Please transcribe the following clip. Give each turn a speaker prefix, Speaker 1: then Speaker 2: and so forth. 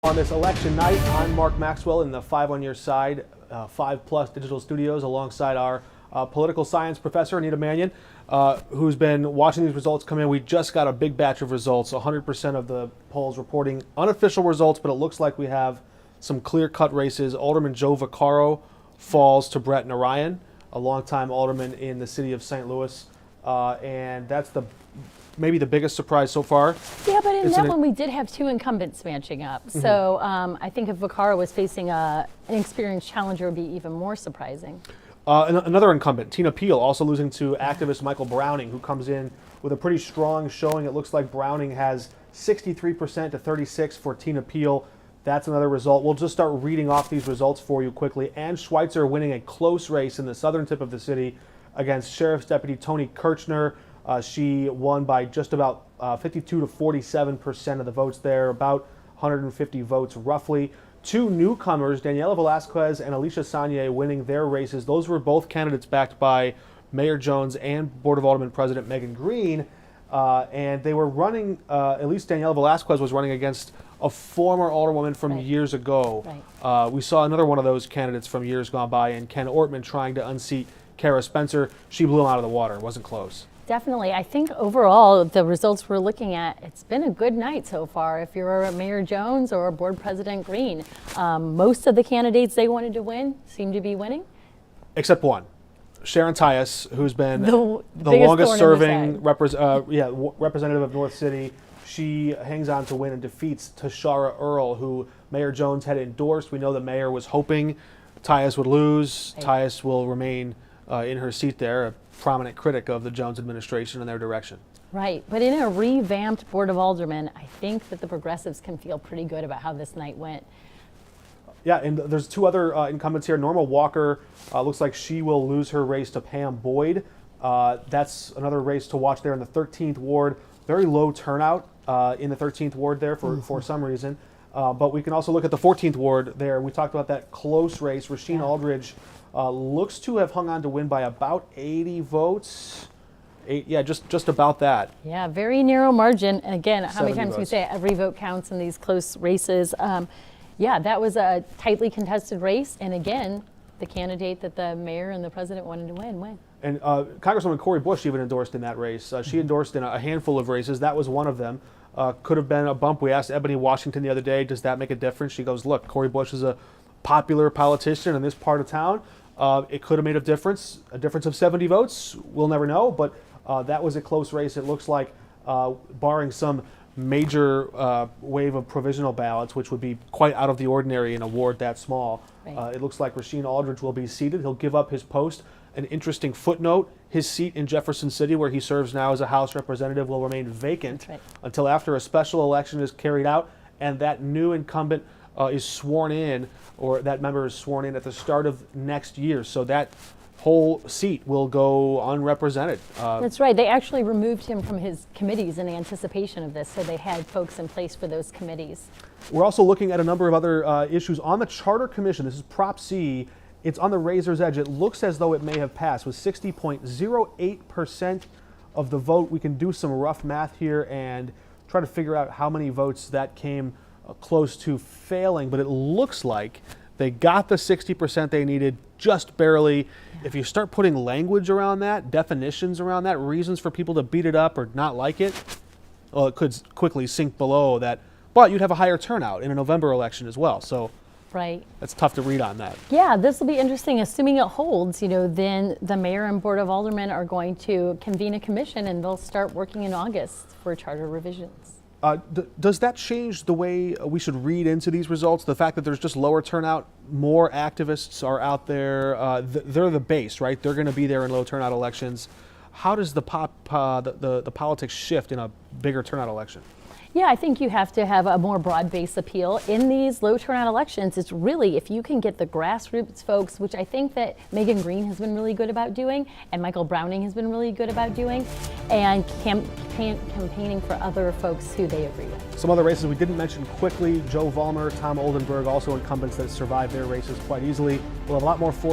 Speaker 1: On this election night, I'm Mark Maxwell in the 5 on your side, 5+ digital studios, alongside our political science professor, Anita Manion, who's been watching these results come in. We just got a big batch of results, 100% of the polls reporting unofficial results, but it looks like we have some clear-cut races. Alderman Joe Vaccaro falls to Brett Narayan, a longtime alderman in the city of St. Louis, and that's maybe the biggest surprise so far.
Speaker 2: Yeah, but in that one we did have two incumbents matching up. Mm-hmm. So I think if Vaccaro was facing an experienced challenger, it would be even more surprising.
Speaker 1: Another incumbent, Tina Peel, also losing to activist Michael Browning, who comes in with a pretty strong showing. It looks like Browning has 63% to 36% for Tina Peel. That's another result. We'll just start reading off these results for you quickly. Ann Schweitzer winning a close race in the southern tip of the city against Sheriff's Deputy Tony Kirchner. She won by just about 52 to 47% of the votes there, about 150 votes roughly. Two newcomers, Daniela Velasquez and Alicia Sanye, winning their races. Those were both candidates backed by Mayor Jones and Board of Aldermen President Megan Green. And they were running, at least Daniela Velasquez was running against a former alderwoman from years ago. Right. We saw another one of those candidates from years gone by, and Ken Ortman trying to unseat Kara Spencer. She blew him out of the water. It wasn't close.
Speaker 2: Definitely. I think overall, the results we're looking at, it's been a good night so far. If you're a Mayor Jones or a Board President Green, most of the candidates they wanted to win seem to be winning.
Speaker 1: Except one. Sharon Tyus, who's been the longest serving representative of North City. She hangs on to win and defeats Tashara Earl, who Mayor Jones had endorsed. We know the mayor was hoping Tyus would lose. Right. Tyus will remain in her seat there, a prominent critic of the Jones administration and their direction. Right,
Speaker 2: but in a revamped Board of Aldermen, I think that the progressives can feel pretty good about how this night went.
Speaker 1: Yeah, and there's two other incumbents here. Norma Walker looks like she will lose her race to Pam Boyd. That's another race to watch there in the 13th Ward. Very low turnout in the 13th Ward there for some reason. But we can also look at the 14th Ward there. We talked about that close race. Rasheen Aldridge looks to have hung on to win by about 80 votes. Just about that.
Speaker 2: Yeah, very narrow margin. And again, how many times
Speaker 1: votes.
Speaker 2: We say every vote counts in these close races. Yeah, that was a tightly contested race. And again, the candidate that the mayor and the president wanted to win.
Speaker 1: And Congresswoman Cori Bush even endorsed in that race. She endorsed in a handful of races. That was one of them. Could have been a bump. We asked Ebony Washington the other day, does that make a difference? She goes, look, Cori Bush is a popular politician in this part of town. It could have made a difference of 70 votes. We'll never know, but that was a close race. It looks like, barring some major wave of provisional ballots, which would be quite out of the ordinary in a ward that small, it looks like Rasheen Aldridge will be seated. He'll give up his post. An interesting footnote, his seat in Jefferson City, where he serves now as a House representative, will remain vacant until after a special election is carried out and that new incumbent is sworn in, or that member is sworn in at the start of next year. So that whole seat will go unrepresented.
Speaker 2: That's right. They actually removed him from his committees in anticipation of this, so they had folks in place for those committees.
Speaker 1: We're also looking at a number of other issues on the Charter Commission. This is Prop C. It's on the razor's edge. It looks as though it may have passed with 60.08% of the vote. We can do some rough math here and try to figure out how many votes that came close to failing, but it looks like they got the 60% they needed just barely. If you start putting language around that, definitions around that, reasons for people to beat it up or not like it, well, it could quickly sink below that. But you'd have a higher turnout in a November election as well. So that's tough to read on that.
Speaker 2: Yeah, this will be interesting. Assuming it holds, then the mayor and Board of Aldermen are going to convene a commission and they'll start working in August for charter revisions.
Speaker 1: Does that change the way we should read into these results? The fact that there's just lower turnout, more activists are out there. They're the base, right? They're going to be there in low turnout elections. How does the politics shift in a bigger turnout election?
Speaker 2: Yeah, I think you have to have a more broad-based appeal. In these low turnout elections, it's really, if you can get the grassroots folks, which I think that Megan Green has been really good about doing, and Michael Browning has been really good about doing, and campaigning for other folks who they agree with.
Speaker 1: Some other races we didn't mention quickly, Joe Vollmer, Tom Oldenburg, also incumbents that survived their races quite easily. We'll have a lot more for